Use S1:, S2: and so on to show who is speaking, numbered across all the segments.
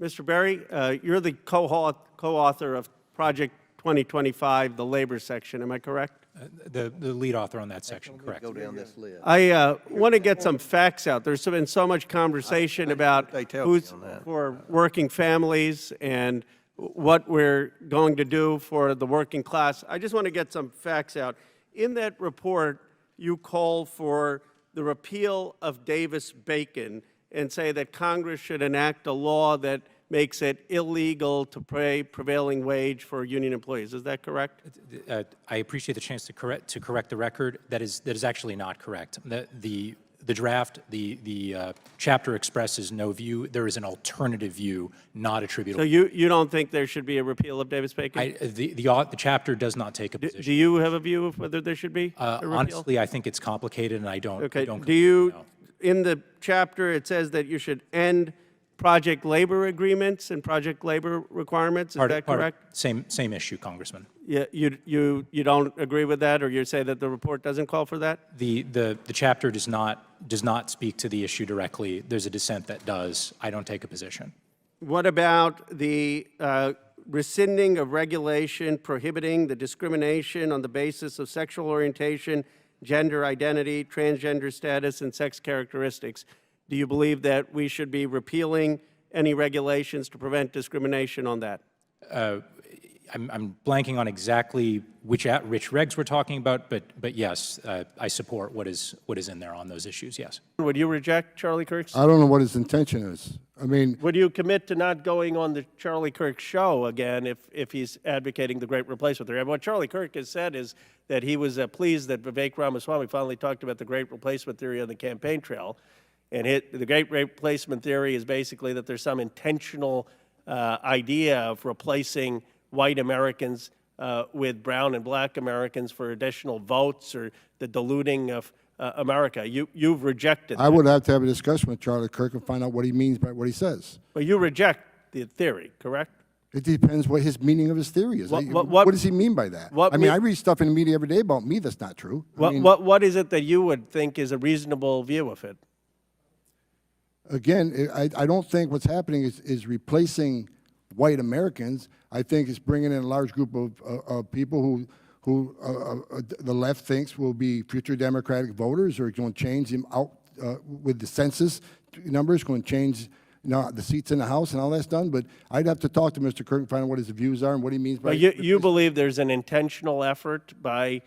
S1: Mr. Berry, you're the co-author of Project 2025, the labor section. Am I correct?
S2: The lead author on that section, correct.
S3: Go down this list.
S1: I want to get some facts out. There's been so much conversation about who's for working families and what we're going to do for the working class. I just want to get some facts out. In that report, you call for the repeal of Davis-Bacon and say that Congress should enact a law that makes it illegal to pay prevailing wage for union employees. Is that correct?
S2: I appreciate the chance to correct the record. That is actually not correct. The draft, the chapter expresses no view. There is an alternative view, not attributable.
S1: So you don't think there should be a repeal of Davis-Bacon?
S2: The chapter does not take a position.
S1: Do you have a view of whether there should be a repeal?
S2: Honestly, I think it's complicated, and I don't.
S1: Okay.
S2: Do you?
S1: Know. In the chapter, it says that you should end project labor agreements and project labor requirements. Is that correct?
S2: Same issue, Congressman.
S1: Yeah, you don't agree with that, or you say that the report doesn't call for that?
S2: The chapter does not speak to the issue directly. There's a dissent that does. I don't take a position.
S1: What about the rescinding of regulation prohibiting the discrimination on the basis of sexual orientation, gender identity, transgender status, and sex characteristics? Do you believe that we should be repealing any regulations to prevent discrimination on that?
S2: I'm blanking on exactly which regs we're talking about, but yes, I support what is in there on those issues. Yes.
S1: Would you reject Charlie Kirk's?
S4: I don't know what his intention is. I mean,
S1: would you commit to not going on the Charlie Kirk show again if he's advocating the Great Replacement Theory? And what Charlie Kirk has said is that he was pleased that Vivek Ramaswamy finally talked about the Great Replacement Theory on the campaign trail. And the Great Replacement Theory is basically that there's some intentional idea of replacing white Americans with brown and black Americans for additional votes or the diluting of America. You've rejected that.
S4: I would have to have a discussion with Charlie Kirk and find out what he means by what he says.
S1: But you reject the theory, correct?
S4: It depends what his meaning of his theory is. What does he mean by that? I mean, I read stuff in the media every day about me that's not true.
S1: What is it that you would think is a reasonable view of it?
S4: Again, I don't think what's happening is replacing white Americans. I think it's bringing in a large group of people who the left thinks will be future Democratic voters, or going to change them out with the census numbers, going to change the seats in the House and all that's done. But I'd have to talk to Mr. Kirk and find out what his views are and what he means by.
S1: But you believe there's an intentional effort by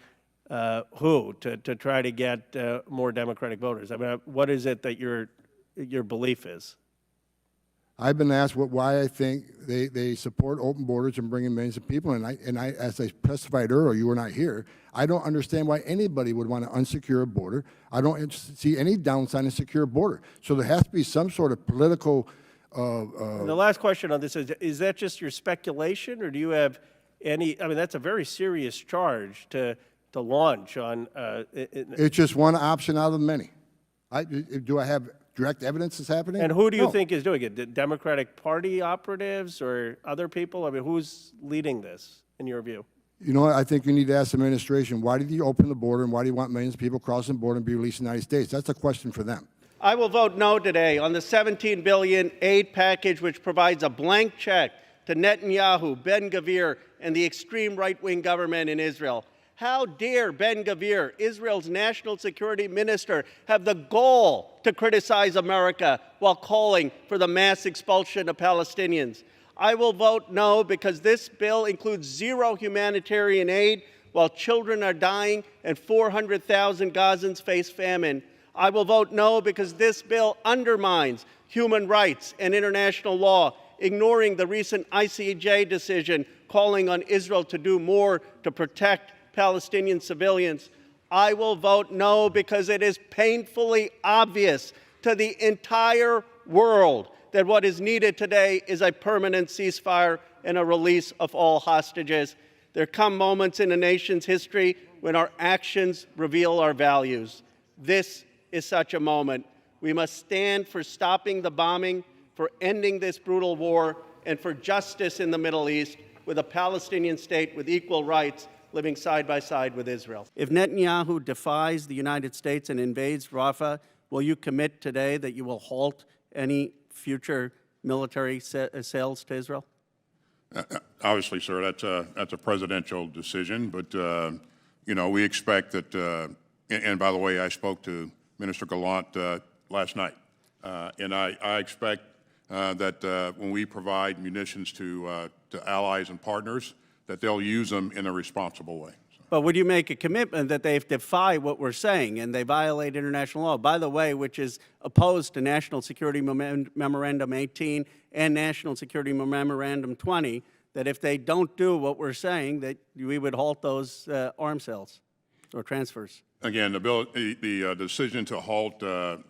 S1: who to try to get more Democratic voters? I mean, what is it that your belief is?
S4: I've been asked why I think they support open borders and bringing millions of people in. And I, as I specified earlier, you were not here, I don't understand why anybody would want to unsecure a border. I don't see any downside in a secure border. So there has to be some sort of political...
S1: the last question on this is that just your speculation, or do you have any... I mean, that's a very serious charge to launch on...
S4: It's just one option out of many. Do I have direct evidence is happening?
S1: And who do you think is doing it? The Democratic Party operatives or other people? I mean, who's leading this, in your view?
S4: You know what? I think you need to ask the administration, why did you open the border and why do you want millions of people crossing the border and be released in the United States? That's a question for them.
S1: I will vote no today on the $17 billion aid package, which provides a blank check to Netanyahu, Ben-Gvir, and the extreme right-wing government in Israel. How dare Ben-Gvir, Israel's national security minister, have the gall to criticize America while calling for the mass expulsion of Palestinians? I will vote no because this bill includes zero humanitarian aid while children are dying and 400,000 Gazans face famine. I will vote no because this bill undermines human rights and international law, ignoring the recent ICJ decision calling on Israel to do more to protect Palestinian civilians. I will vote no because it is painfully obvious to the entire world that what is needed today is a permanent ceasefire and a release of all hostages. There come moments in a nation's history when our actions reveal our values. This is such a moment. We must stand for stopping the bombing, for ending this brutal war, and for justice in the Middle East with a Palestinian state with equal rights living side by side with Israel. If Netanyahu defies the United States and invades Rafah, will you commit today that you will halt any future military sales to Israel?
S3: Obviously, sir, that's a presidential decision, but you know, we expect that. And by the way, I spoke to Minister Gallant last night, and I expect that when we provide munitions to allies and partners, that they'll use them in a responsible way.
S1: But would you make a commitment that they defy what we're saying and they violate international law, by the way, which is opposed to National Security Memorandum 18 and National Security Memorandum 20, that if they don't do what we're saying, that we would halt those arms sales or transfers?
S3: Again, the decision to halt the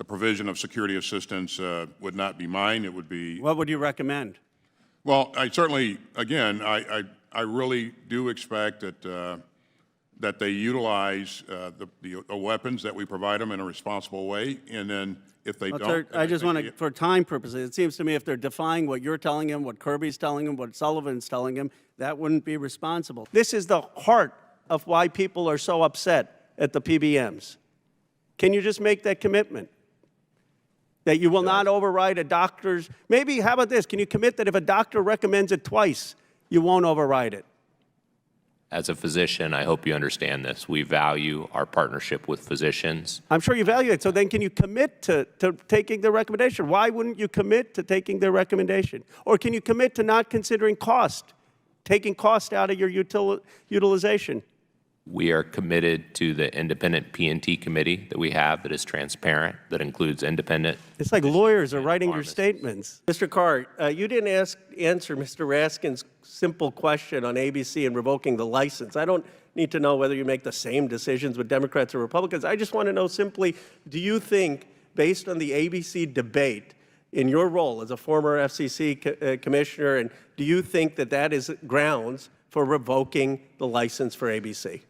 S3: provision of security assistance would not be mine. It would be. What
S1: would you recommend?
S3: Well, I certainly, again, I really do expect that that they utilize the weapons that we provide them in a responsible way, and then if they don't,
S1: I just want to, for time purposes, it seems to me if they're defying what you're telling them, what Kirby's telling them, what Sullivan's telling them, that wouldn't be responsible. This is the heart of why people are so upset at the PBMs. Can you just make that commitment? That you will not override a doctor's, maybe, how about this? Can you commit that if a doctor recommends it twice, you won't override it?
S5: As a physician, I hope you understand this. We value our partnership with physicians.
S1: I'm sure you value it. So then can you commit to taking their recommendation? Why wouldn't you commit to taking their recommendation? Or can you commit to not considering cost, taking cost out of your utilization?
S5: We are committed to the independent P&T committee that we have that is transparent, that includes independent.
S1: It's like lawyers are writing your statements. Mr. Carr, you didn't answer Mr. Raskin's simple question on ABC and revoking the license. I don't need to know whether you make the same decisions with Democrats or Republicans. I just want to know simply, do you think, based on the ABC debate, in your role as a former FCC commissioner, and do you think that that is grounds for revoking the license for ABC?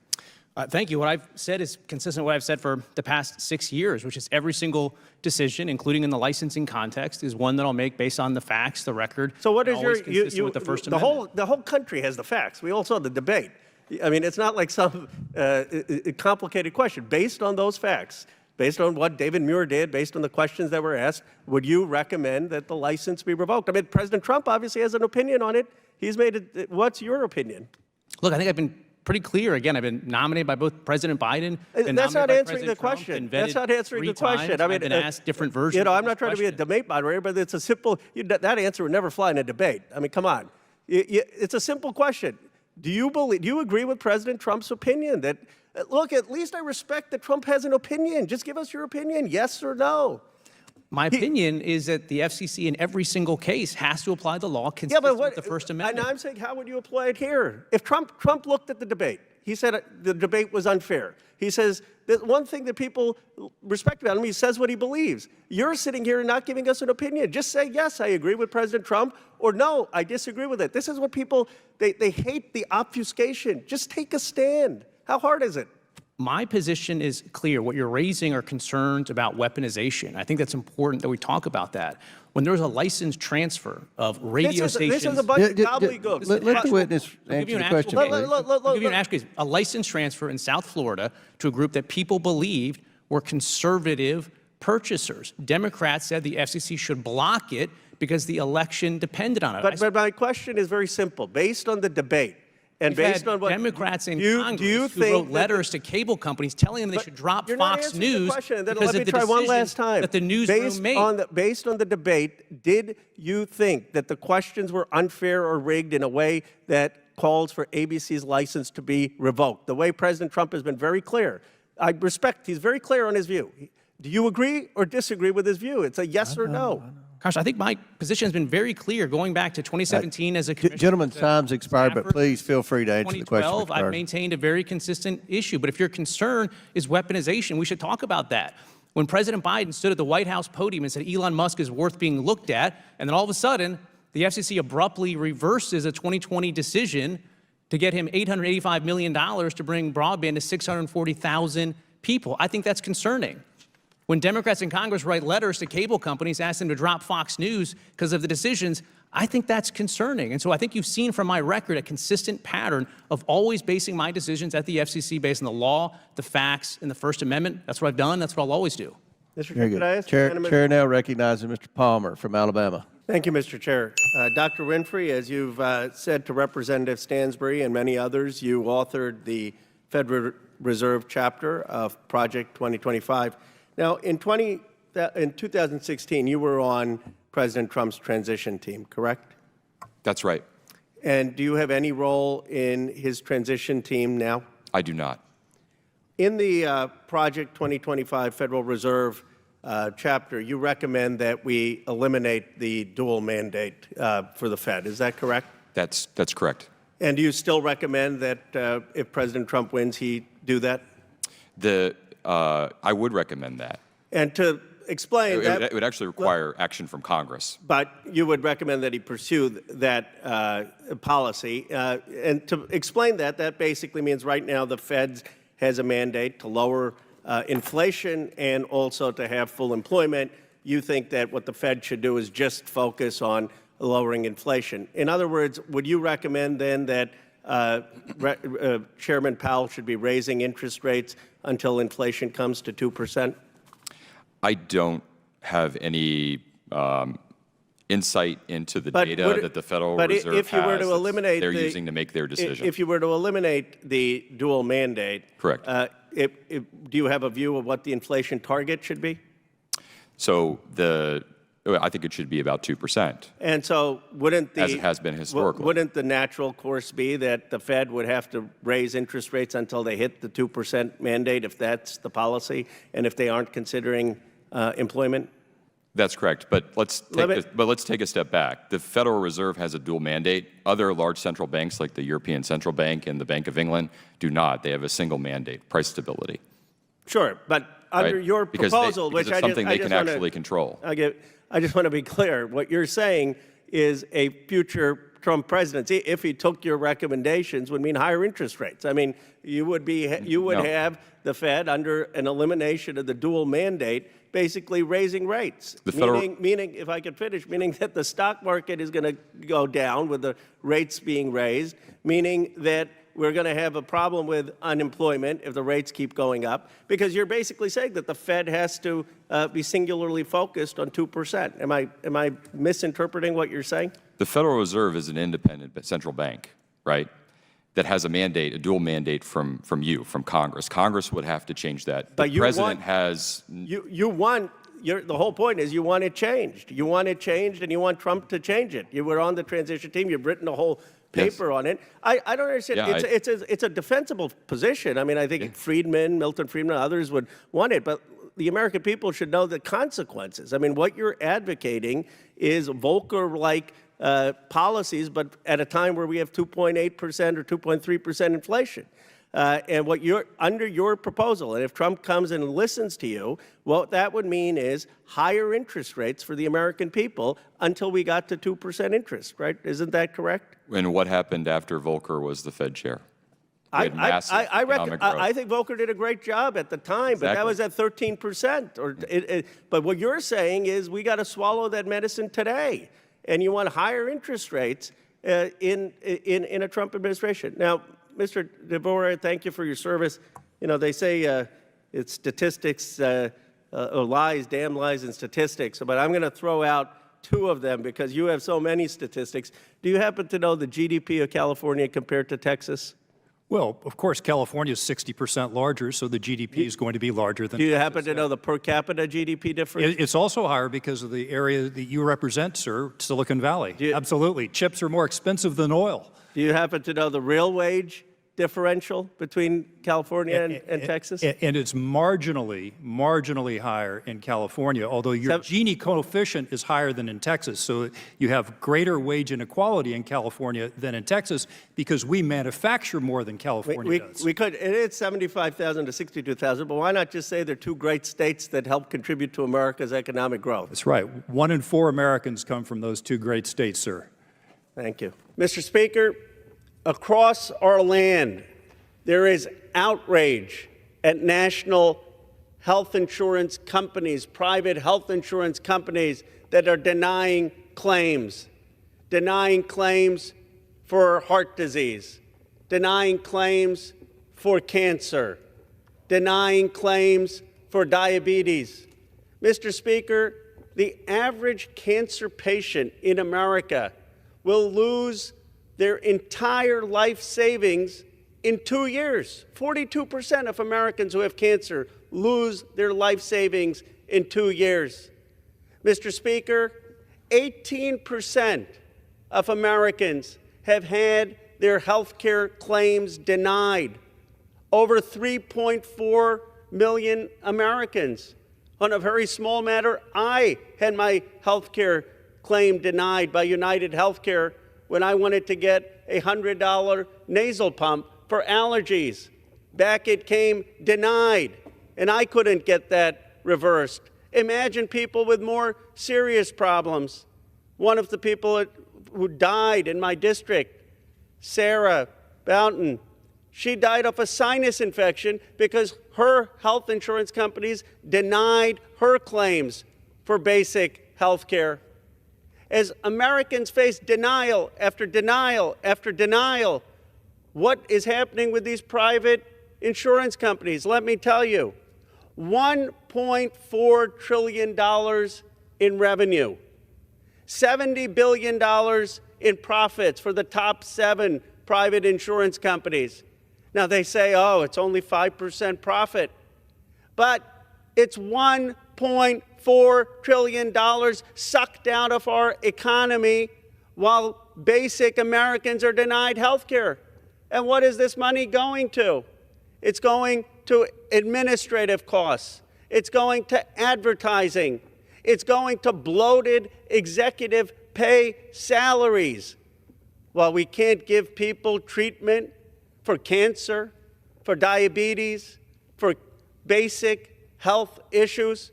S6: Thank you. What I've said is consistent with what I've said for the past 6 years, which is every single decision, including in the licensing context, is one that I'll make based on the facts, the record.
S1: So what is
S6: with the First Amendment.
S1: The whole country has the facts. We all saw the debate. I mean, it's not like some complicated question. Based on those facts, based on what David Muir did, based on the questions that were asked, would you recommend that the license be revoked? I mean, President Trump obviously has an opinion on it. He's made it. What's your opinion?
S6: Look, I think I've been pretty clear. Again, I've been nominated by both President Biden and
S1: that's not answering the question. That's not answering the question. I mean,
S6: I've been asked different versions.
S1: You know, I'm not trying to be a debate moderator, but it's a simple. That answer would never fly in a debate. I mean, come on. It's a simple question. Do you agree with President Trump's opinion that? Look, at least I respect that Trump has an opinion. Just give us your opinion, yes or no.
S6: My opinion is that the FCC in every single case has to apply the law consistent with the First Amendment.
S1: And I'm saying, how would you apply it here? If Trump looked at the debate, he said the debate was unfair. He says that one thing that people respect about him, he says what he believes. You're sitting here and not giving us an opinion. Just say, yes, I agree with President Trump, or no, I disagree with it. This is what people, they hate the obfuscation. Just take a stand. How hard is it?
S6: My position is clear. What you're raising are concerns about weaponization. I think that's important that we talk about that. When there's a license transfer of radio stations...
S1: This is a bunch of gobbledygook.
S7: Let the witness answer the question.
S6: I'll give you an actual case. A license transfer in South Florida to a group that people believed were conservative purchasers. Democrats said the FCC should block it because the election depended on it.
S1: But my question is very simple. Based on the debate, and based on what
S6: Democrats in Congress who wrote letters to cable companies telling them they should drop Fox News because of the decisions that the newsroom made.
S1: Based on the debate, did you think that the questions were unfair or rigged in a way that calls for ABC's license to be revoked? The way President Trump has been very clear. I respect, he's very clear on his view. Do you agree or disagree with his view? It's a yes or no.
S6: Gosh, I think my position has been very clear going back to 2017 as a commissioner.
S7: Gentleman's time's expired, but please feel free to answer the question.
S6: 2012, I've maintained a very consistent issue. But if your concern is weaponization, we should talk about that. When President Biden stood at the White House podium and said Elon Musk is worth being looked at, and then all of a sudden, the FCC abruptly reverses a 2020 decision to get him $885 million to bring broadband to 640,000 people. I think that's concerning. When Democrats in Congress write letters to cable companies asking them to drop Fox News because of the decisions, I think that's concerning. And so I think you've seen from my record a consistent pattern of always basing my decisions at the FCC based on the law, the facts, and the First Amendment. That's what I've done. That's what I'll always do.
S1: Mr.
S7: Very
S1: Chair, could I
S7: good.
S1: ask
S7: Chair,
S1: gentleman-
S7: Chair now recognizes Mr. Palmer from Alabama.
S1: Thank you, Mr. Chair. Dr. Winfrey, as you've said to Representative Stansbury and many others, you authored the Federal Reserve chapter of Project 2025. Now, in 2016, you were on President Trump's transition team, correct?
S8: That's right.
S1: And do you have any role in his transition team now?
S8: I do not.
S1: In the Project 2025 Federal Reserve chapter, you recommend that we eliminate the dual mandate for the Fed. Is that correct?
S8: That's correct.
S1: And do you still recommend that if President Trump wins, he do that?
S8: I would recommend that.
S1: And to explain that,
S8: It would actually require action from Congress.
S1: but you would recommend that he pursue that policy. And to explain that, that basically means right now the Fed has a mandate to lower inflation and also to have full employment. You think that what the Fed should do is just focus on lowering inflation. In other words, would you recommend then that Chairman Powell should be raising interest rates until inflation comes to 2%?
S8: I don't have any insight into the
S1: But
S8: data that the Federal
S1: but
S8: Reserve
S1: if you were
S8: has
S1: to
S8: that
S1: eliminate
S8: they're
S1: the-
S8: using to make their decision.
S1: If you were to eliminate the dual mandate,
S8: Correct.
S1: Do you have a view of what the inflation target should be?
S8: So I think it should be about 2%.
S1: And so wouldn't the...
S8: As it has been historically.
S1: Wouldn't the natural course be that the Fed would have to raise interest rates until they hit the 2% mandate if that's the policy and if they aren't considering employment?
S8: That's correct. But let's take a step back. The Federal Reserve has a dual mandate. Other large central banks like the European Central Bank and the Bank of England do not. They have a single mandate, price stability.
S1: Sure, but under
S8: right?
S1: your proposal,
S8: because
S1: which
S8: it's something they can actually control.
S1: I just want to be clear. What you're saying is a future Trump presidency, if he took your recommendations, would mean higher interest rates. I mean, you would have the Fed under an elimination of the dual mandate, basically raising rates. Meaning, if I could finish, meaning that the stock market is going to go down with the rates being raised, meaning that we're going to have a problem with unemployment if the rates keep going up, because you're basically saying that the Fed has to be singularly focused on 2%. Am I misinterpreting what you're saying?
S8: The Federal Reserve is an independent central bank, right, that has a mandate, a dual mandate from Congress. Congress would have to change that.
S1: But
S8: the president has...
S1: The whole point is you want it changed. You want it changed, and you want Trump to change it. You were on the transition team. You've written a whole paper on it. I don't understand.
S8: Yeah,
S1: it's a defensible position. I mean, I think Milton Friedman, others would want it, but the American people should know the consequences. I mean, what you're advocating is Volcker-like policies, but at a time where we have 2.8% or 2.3% inflation. And what under your proposal, and if Trump comes and listens to you, what that would mean is higher interest rates for the American people until we got to 2% interest, right? Isn't that correct?
S8: And what happened after Volcker was the Fed chair? We had massive economic growth.
S1: I think Volcker did a great job at the time, but that was at 13%. But what you're saying is we got to swallow that medicine today, and you want higher interest rates in a Trump administration. Now, Mr. DeVore, thank you for your service. You know, they say it's statistics, lies, damn lies, and statistics, but I'm going to throw out two of them because you have so many statistics. Do you happen to know the GDP of California compared to Texas?
S9: Well, of course, California is 60% larger, so the GDP is going to be larger than
S1: Do you
S9: Texas.
S1: happen to know the per capita GDP difference?
S9: It's also higher because of the area that you represent, sir, Silicon Valley. Absolutely. Chips are more expensive than oil.
S1: Do you happen to know the real wage differential between California and Texas?
S9: And it's marginally higher in California, although your Gini coefficient is higher than in Texas. So you have greater wage inequality in California than in Texas because we manufacture more than California does.
S1: We could, it's 75,000 to 62,000, but why not just say they're two great states that help contribute to America's economic growth?
S9: That's right. 1 in 4 Americans come from those two great states, sir.
S1: Thank you. Mr. Speaker, across our land, there is outrage at national health insurance companies, private health insurance companies that are denying claims for heart disease, denying claims for cancer, denying claims for diabetes. Mr. Speaker, the average cancer patient in America will lose their entire life savings in 2 years. 42% of Americans who have cancer lose their life savings in 2 years. Mr. Speaker, 18% of Americans have had their health care claims denied. Over 3.4 million Americans. On a very small matter, I had my health care claim denied by United Healthcare when I wanted to get a $100 nasal pump for allergies. Back it came denied, and I couldn't get that reversed. Imagine people with more serious problems. One of the people who died in my district, Sarah Boughton, she died of a sinus infection because her health insurance companies denied her claims for basic health care. As Americans face denial after denial after denial, what is happening with these private insurance companies? Let me tell you, $1.4 trillion in revenue, $70 billion in profits for the top 7 private insurance companies. Now they say, oh, it's only 5% profit, but it's $1.4 trillion sucked out of our economy while basic Americans are denied health care. And what is this money going to? It's going to administrative costs. It's going to advertising. It's going to bloated executive pay salaries. While we can't give people treatment for cancer, for diabetes, for basic health issues,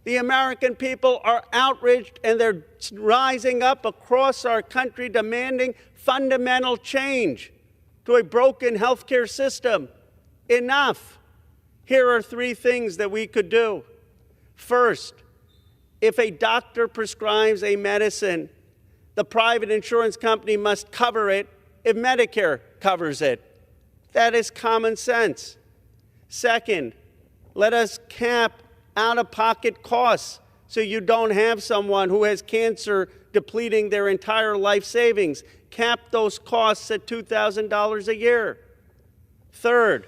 S1: the American people are outraged, and they're rising up across our country demanding fundamental change to a broken healthcare system. Enough. Here are 3 things that we could do. First, if a doctor prescribes a medicine, the private insurance company must cover it if Medicare covers it. That is common sense. Second, let us cap out-of-pocket costs so you don't have someone who has cancer depleting their entire life savings. Cap those costs at $2,000 a year. Third,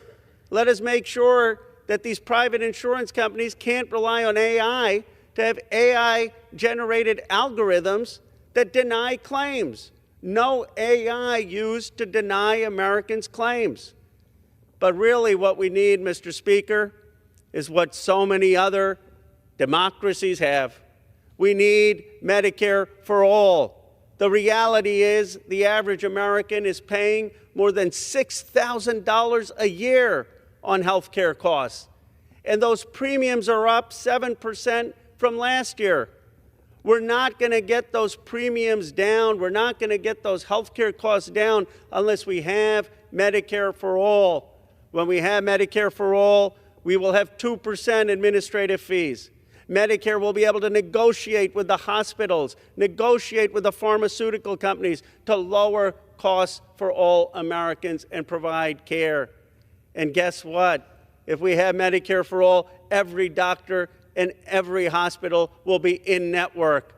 S1: let us make sure that these private insurance companies can't rely on AI to have AI-generated algorithms that deny claims. No AI used to deny Americans' claims. But really what we need, Mr. Speaker, is what so many other democracies have. We need Medicare for all. The reality is the average American is paying more than $6,000 a year on health care costs. And those premiums are up 7% from last year. We're not going to get those premiums down. We're not going to get those health care costs down unless we have Medicare for all. When we have Medicare for all, we will have 2% administrative fees. Medicare will be able to negotiate with the hospitals, negotiate with the pharmaceutical companies to lower costs for all Americans and provide care. And guess what? If we have Medicare for all, every doctor and every hospital will be in-network.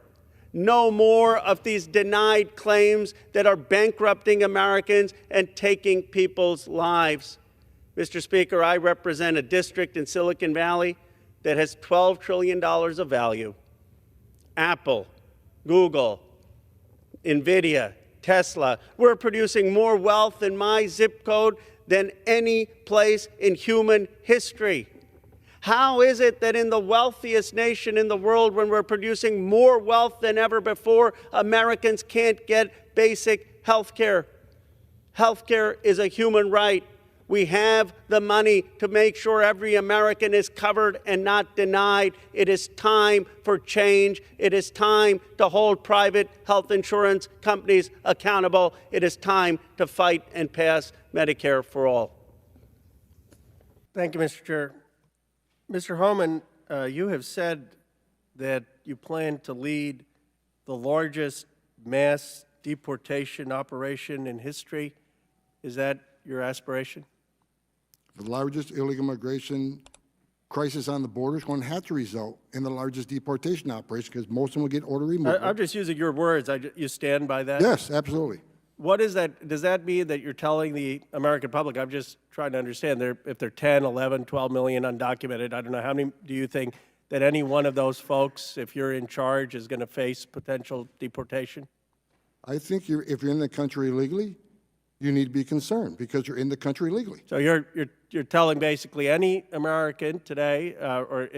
S1: No more of these denied claims that are bankrupting Americans and taking people's lives. Mr. Speaker, I represent a district in Silicon Valley that has $12 trillion of value. Apple, Google, NVIDIA, Tesla. We're producing more wealth in my zip code than any place in human history. How is it that in the wealthiest nation in the world, when we're producing more wealth than ever before, Americans can't get basic health care? Health care is a human right. We have the money to make sure every American is covered and not denied. It is time for change. It is time to hold private health insurance companies accountable. It is time to fight and pass Medicare for all.
S10: Thank you, Mr. Chair. Mr. Homan, you have said that you plan to lead the largest mass deportation operation in history. Is that your aspiration?
S4: The largest illegal immigration crisis on the border is going to have to result in the largest deportation operation because most of them will get order removal.
S10: I'm just using your words. You stand by that?
S4: Yes, absolutely.
S10: What is that? Does that mean that you're telling the American public? I'm just trying to understand. If they're 10, 11, 12 million undocumented, I don't know, how many do you think that any one of those folks, if you're in charge, is going to face potential deportation?
S4: I think if you're in the country illegally, you need to be concerned because you're in the country illegally.
S10: So you're telling basically any American today, or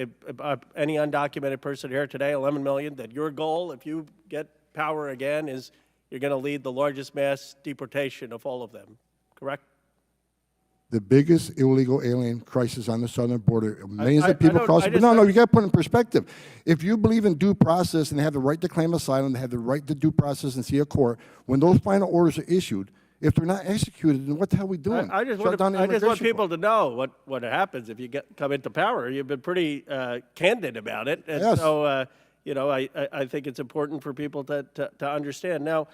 S10: any undocumented person here today, 11 million, that your goal, if you get power again, is you're going to lead the largest mass deportation of all of them, correct?
S4: The biggest illegal alien crisis on the southern border. Millions of
S10: I
S4: people
S10: don't-
S4: cross.
S10: I
S4: But
S10: just-
S4: no, you got to put it in perspective. If you believe in due process and have the right to claim asylum, they have the right to due process and see a court, when those final orders are issued, if they're not executed, then what the hell are we doing?
S10: I just
S4: Shut down the
S10: want
S4: immigration
S10: people
S4: court.
S10: to know what happens if you come into power. You've been pretty candid about it, and
S4: Yes.
S10: so I think it's important for people to understand. Now,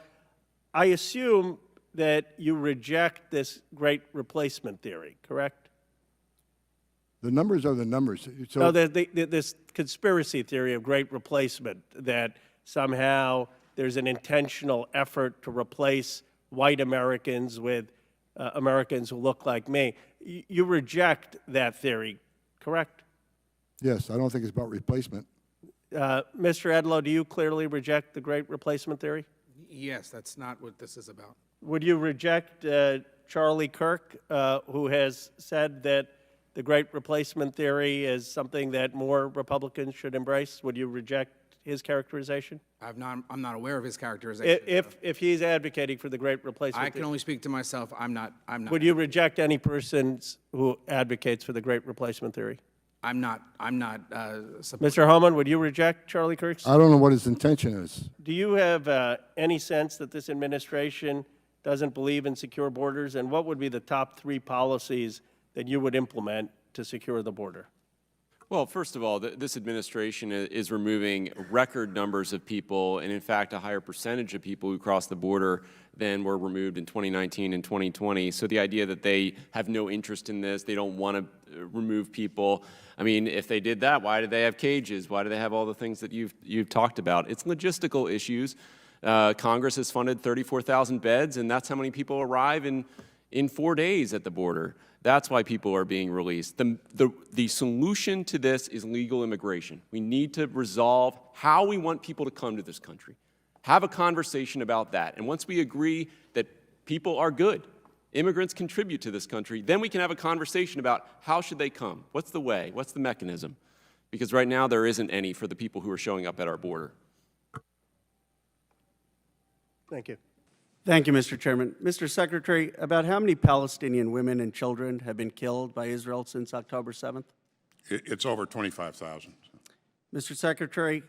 S10: I assume that you reject this great replacement theory, correct?
S4: The numbers are the numbers. So
S10: No, this conspiracy theory of great replacement, that somehow there's an intentional effort to replace white Americans with Americans who look like me. You reject that theory, correct?
S4: yes, I don't think it's about replacement.
S10: Mr. Edlow, do you clearly reject the great replacement theory?
S11: Yes, that's not what this is about.
S10: Would you reject Charlie Kirk, who has said that the great replacement theory is something that more Republicans should embrace? Would you reject his characterization?
S11: I'm not aware of his characterization.
S10: If he's advocating for the great replacement
S11: I can only speak to myself. I'm not.
S10: would you reject any person who advocates for the great replacement theory?
S11: I'm not.
S10: Mr. Homan, would you reject Charlie Kirk's?
S4: I don't know what his intention is.
S10: Do you have any sense that this administration doesn't believe in secure borders? And what would be the top 3 policies that you would implement to secure the border?
S12: Well, first of all, this administration is removing record numbers of people, and in fact, a higher percentage of people who cross the border than were removed in 2019 and 2020. So the idea that they have no interest in this, they don't want to remove people. I mean, if they did that, why do they have cages? Why do they have all the things that you've talked about? It's logistical issues. Congress has funded 34,000 beds, and that's how many people arrive in 4 days at the border. That's why people are being released. The solution to this is legal immigration. We need to resolve how we want people to come to this country. Have a conversation about that. And once we agree that people are good, immigrants contribute to this country, then we can have a conversation about how should they come? What's the way? What's the mechanism? Because right now there isn't any for the people who are showing up at our border.
S10: Thank you.
S1: Thank you, Mr. Chairman. Mr. Secretary, about how many Palestinian women and children have been killed by Israel since October 7th?
S3: It's over 25,000.
S1: Mr. Secretary,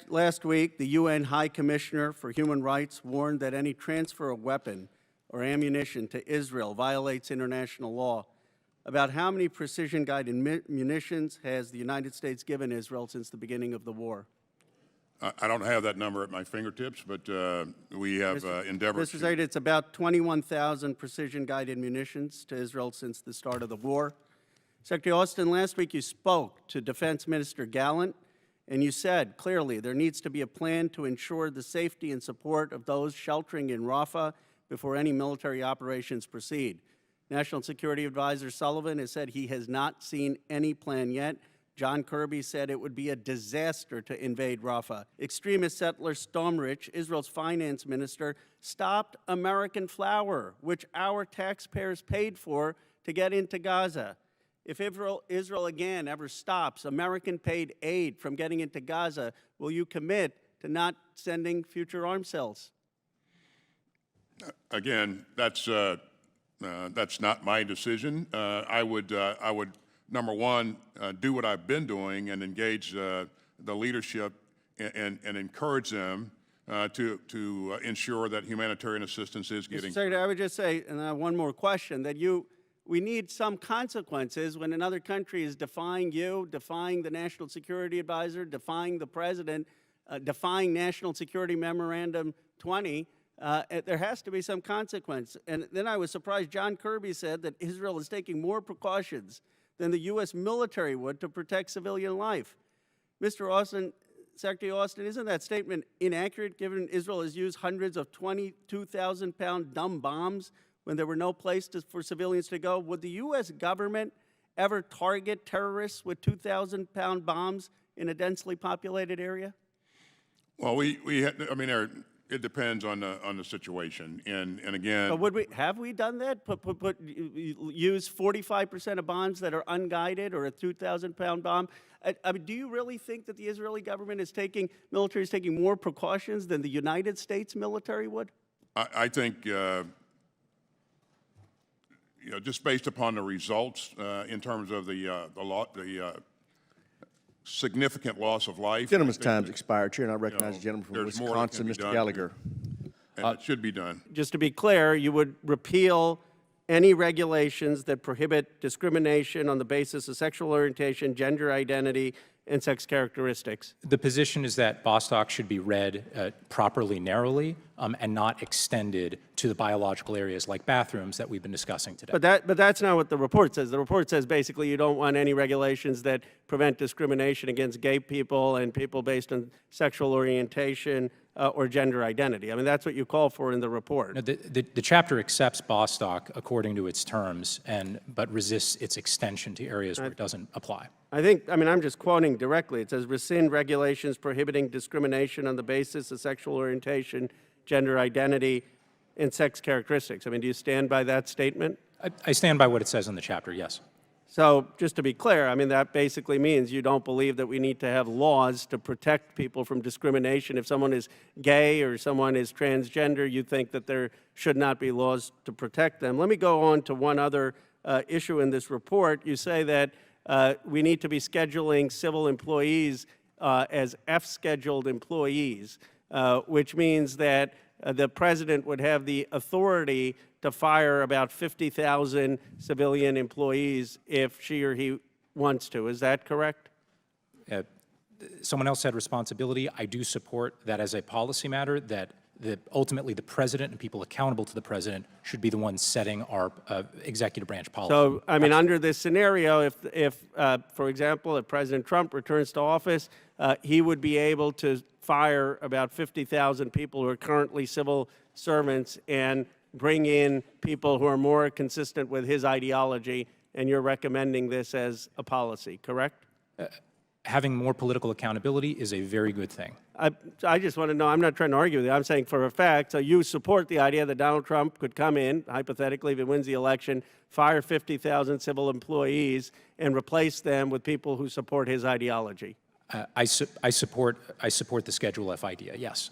S1: last week, the UN High Commissioner for Human Rights warned that any transfer of weapon or ammunition to Israel violates international law. About how many precision-guided munitions has the United States given Israel since the beginning of the war?
S3: I don't have that number at my fingertips, but we have endeavored
S1: Mr. Secretary, it's about 21,000 precision-guided munitions to Israel since the start of the war. Secretary Austin, last week you spoke to Defense Minister Gallant, and you said clearly there needs to be a plan to ensure the safety and support of those sheltering in Rafah before any military operations proceed. National Security Advisor Sullivan has said he has not seen any plan yet. John Kirby said it would be a disaster to invade Rafah. Extremist settler Stomrich, Israel's finance minister, stopped American flour, which our taxpayers paid for to get into Gaza. If Israel again ever stops American-paid aid from getting into Gaza, will you commit to not sending future arms sales?
S3: Again, that's not my decision. I would, number one, do what I've been doing and engage the leadership and encourage them to ensure that humanitarian assistance is getting.
S1: Mr. Secretary, I would just say, and I have one more question, that we need some consequences when another country is defying you, defying the National Security Advisor, defying the President, defying National Security Memorandum 20. There has to be some consequence. And then I was surprised John Kirby said that Israel is taking more precautions than the U.S. military would to protect civilian life. Mr. Austin, Secretary Austin, isn't that statement inaccurate given Israel has used hundreds of 22,000-pound dumb bombs when there were no place for civilians to go? Would the U.S. government ever target terrorists with 2,000-pound bombs in a densely populated area?
S3: Well, I mean, it depends on the situation, and again.
S1: But have we done that? Use 45% of bombs that are unguided or a 2,000-pound bomb? I mean, do you really think that the Israeli government military is taking more precautions than the United States military would?
S3: I think, just based upon the results in terms of the significant loss of life.
S7: Gentleman's time's expired. Chair, and I recognize the gentleman from
S3: there's more that can
S7: Wisconsin,
S3: be
S7: Mr.
S3: done.
S7: Gallagher.
S3: And it should be done.
S1: Just to be clear, you would repeal any regulations that prohibit discrimination on the basis of sexual orientation, gender identity, and sex characteristics.
S2: The position is that Bostock should be read properly narrowly and not extended to the biological areas like bathrooms that we've been discussing today.
S1: But that's not what the report says. The report says basically you don't want any regulations that prevent discrimination against gay people and people based on sexual orientation or gender identity. I mean, that's what you call for in the report.
S2: No, the chapter accepts Bostock according to its terms, but resists its extension to areas where it doesn't apply.
S1: I mean, I'm just quoting directly. It says, rescind regulations prohibiting discrimination on the basis of sexual orientation, gender identity, and sex characteristics. I mean, do you stand by that statement?
S2: I stand by what it says in the chapter, yes.
S1: So just to be clear, I mean, that basically means you don't believe that we need to have laws to protect people from discrimination. If someone is gay or someone is transgender, you think that there should not be laws to protect them. Let me go on to one other issue in this report. You say that we need to be scheduling civil employees as F-scheduled employees, which means that the president would have the authority to fire about 50,000 civilian employees if she or he wants to. Is that correct?
S2: Someone else said responsibility. I do support that as a policy matter, that ultimately the president and people accountable to the president should be the ones setting our executive branch policy.
S1: So, I mean, under this scenario, if for example, if President Trump returns to office, he would be able to fire about 50,000 people who are currently civil servants and bring in people who are more consistent with his ideology, and you're recommending this as a policy, correct?
S2: Having more political accountability is a very good thing.
S1: I just want to know, I'm not trying to argue with you, I'm saying for a fact, so you support the idea that Donald Trump could come in, hypothetically, if he wins the election, fire 50,000 civil employees and replace them with people who support his ideology?
S2: I support the Schedule F idea, yes.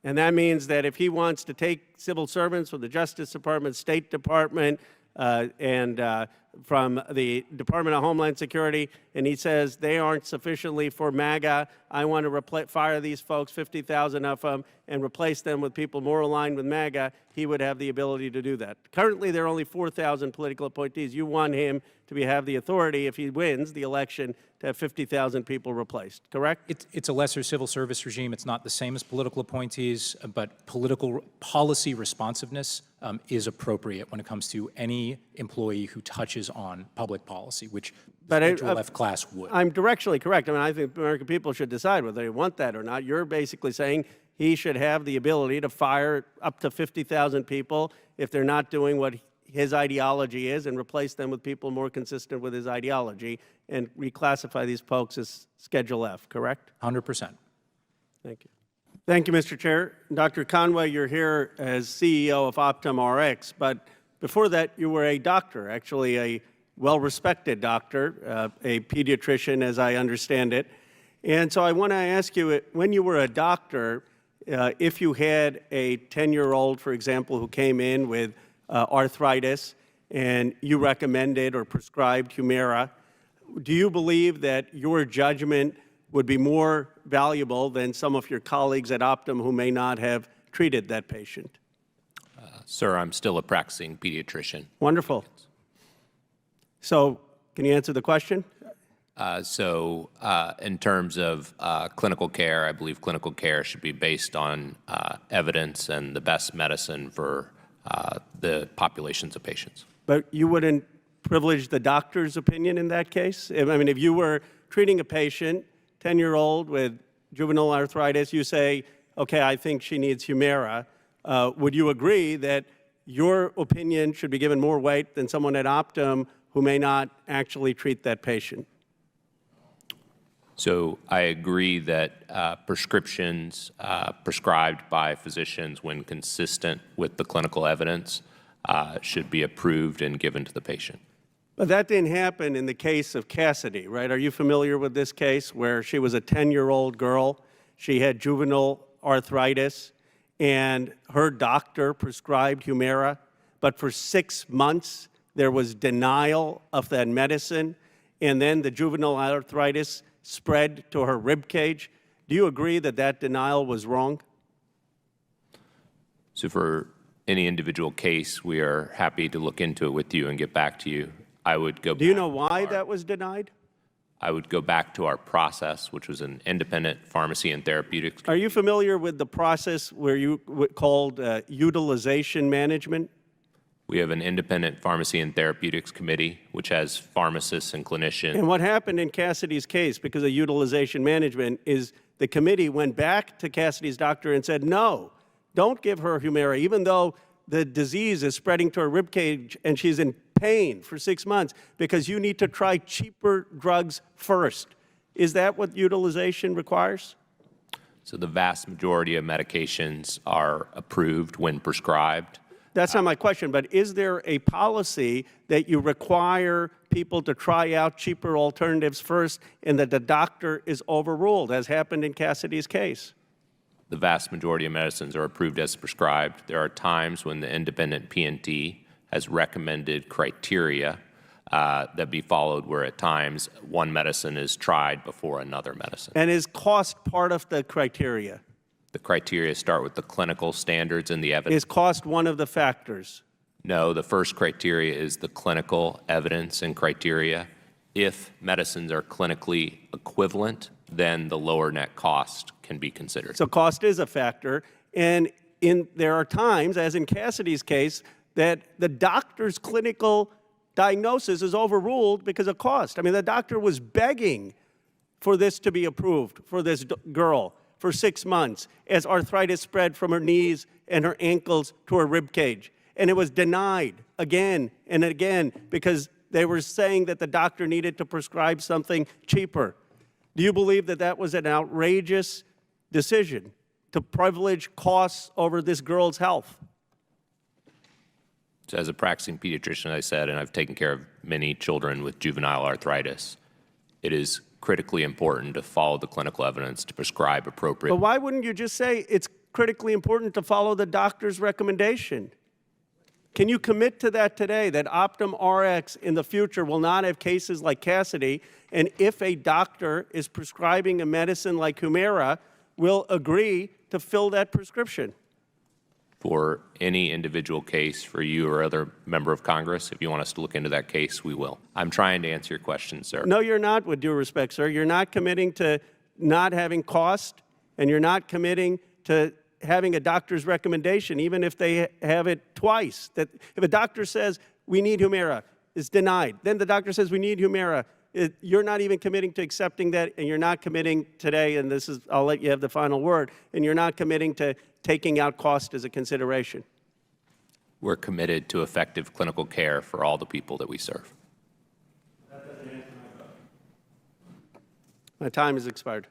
S1: And that means that if he wants to take civil servants from the Justice Department, State Department, and from the Department of Homeland Security, and he says they aren't sufficiently for MAGA, I want to fire these folks, 50,000 of them, and replace them with people more aligned with MAGA, he would have the ability to do that. Currently, there are only 4,000 political appointees. You want him to have the authority, if he wins the election, to have 50,000 people replaced, correct?
S2: It's a lesser civil service regime. It's not the same as political appointees, but political policy responsiveness is appropriate when it comes to any employee who touches on public policy, which the Schedule F class would.
S1: I'm directionally correct. I mean, I think American people should decide whether they want that or not. You're basically saying he should have the ability to fire up to 50,000 people if they're not doing what his ideology is, and replace them with people more consistent with his ideology, and reclassify these folks as Schedule F, correct?
S2: 100%.
S1: Thank you. Thank you, Mr. Chair. Dr. Conway, you're here as CEO of Optum Rx, but before that, you were a doctor, actually a well-respected doctor, a pediatrician, as I understand it. And so I want to ask you, when you were a doctor, if you had a 10-year-old, for example, who came in with arthritis, and you recommended or prescribed Humira, do you believe that your judgment would be more valuable than some of your colleagues at Optum who may not have treated that patient?
S5: Sir, I'm still a practicing pediatrician.
S1: Wonderful. So, can you answer the question?
S5: In terms of clinical care, I believe clinical care should be based on evidence and the best medicine for the populations of patients.
S1: But you wouldn't privilege the doctor's opinion in that case? I mean, if you were treating a patient, 10-year-old with juvenile arthritis, you say, okay, I think she needs Humira. Would you agree that your opinion should be given more weight than someone at Optum who may not actually treat that patient?
S5: So I agree that prescriptions prescribed by physicians when consistent with the clinical evidence should be approved and given to the patient.
S1: But that didn't happen in the case of Cassidy, right? Are you familiar with this case where she was a 10-year-old girl? She had juvenile arthritis, and her doctor prescribed Humira, but for 6 months there was denial of that medicine, and then the juvenile arthritis spread to her rib cage. Do you agree that that denial was wrong?
S5: So for any individual case, we are happy to look into it with you and get back to you. I would go.
S1: Do you know why that was denied?
S5: I would go back to our process, which was an independent pharmacy and therapeutics.
S1: Are you familiar with the process where you called utilization management?
S5: We have an independent pharmacy and therapeutics committee, which has pharmacists and clinicians.
S1: And what happened in Cassidy's case, because of utilization management, is the committee went back to Cassidy's doctor and said, no, don't give her Humira, even though the disease is spreading to her rib cage and she's in pain for 6 months, because you need to try cheaper drugs first. Is that what utilization requires?
S5: So the vast majority of medications are approved when prescribed.
S1: That's not my question, but is there a policy that you require people to try out cheaper alternatives first and that the doctor is overruled, as happened in Cassidy's case?
S5: The vast majority of medicines are approved as prescribed. There are times when the independent P&T has recommended criteria that be followed, where at times one medicine is tried before another medicine.
S1: And is cost part of the criteria?
S5: The criteria start with the clinical standards and the evidence.
S1: Is cost one of the factors?
S5: No, the first criteria is the clinical evidence and criteria. If medicines are clinically equivalent, then the lower net cost can be considered.
S1: So cost is a factor. And there are times, as in Cassidy's case, that the doctor's clinical diagnosis is overruled because of cost. I mean, the doctor was begging for this to be approved for this girl for 6 months as arthritis spread from her knees and her ankles to her rib cage. And it was denied again and again because they were saying that the doctor needed to prescribe something cheaper. Do you believe that that was an outrageous decision to privilege costs over this girl's health?
S5: So as a practicing pediatrician, I said, and I've taken care of many children with juvenile arthritis, it is critically important to follow the clinical evidence to prescribe appropriate.
S1: But why wouldn't you just say it's critically important to follow the doctor's recommendation? Can you commit to that today, that Optum Rx in the future will not have cases like Cassidy, and if a doctor is prescribing a medicine like Humira, will agree to fill that prescription?
S5: For any individual case, for you or other member of Congress, if you want us to look into that case, we will. I'm trying to answer your question, sir.
S1: No, you're not, with due respect, sir. You're not committing to not having cost, and you're not committing to having a doctor's recommendation, even if they have it twice. That if a doctor says, we need Humira, it's denied. Then the doctor says, we need Humira. You're not even committing to accepting that, and you're not committing today, and this is, I'll let you have the final word, and you're not committing to taking out cost as a consideration.
S5: We're committed to effective clinical care for all the people that we serve.
S1: My time has expired.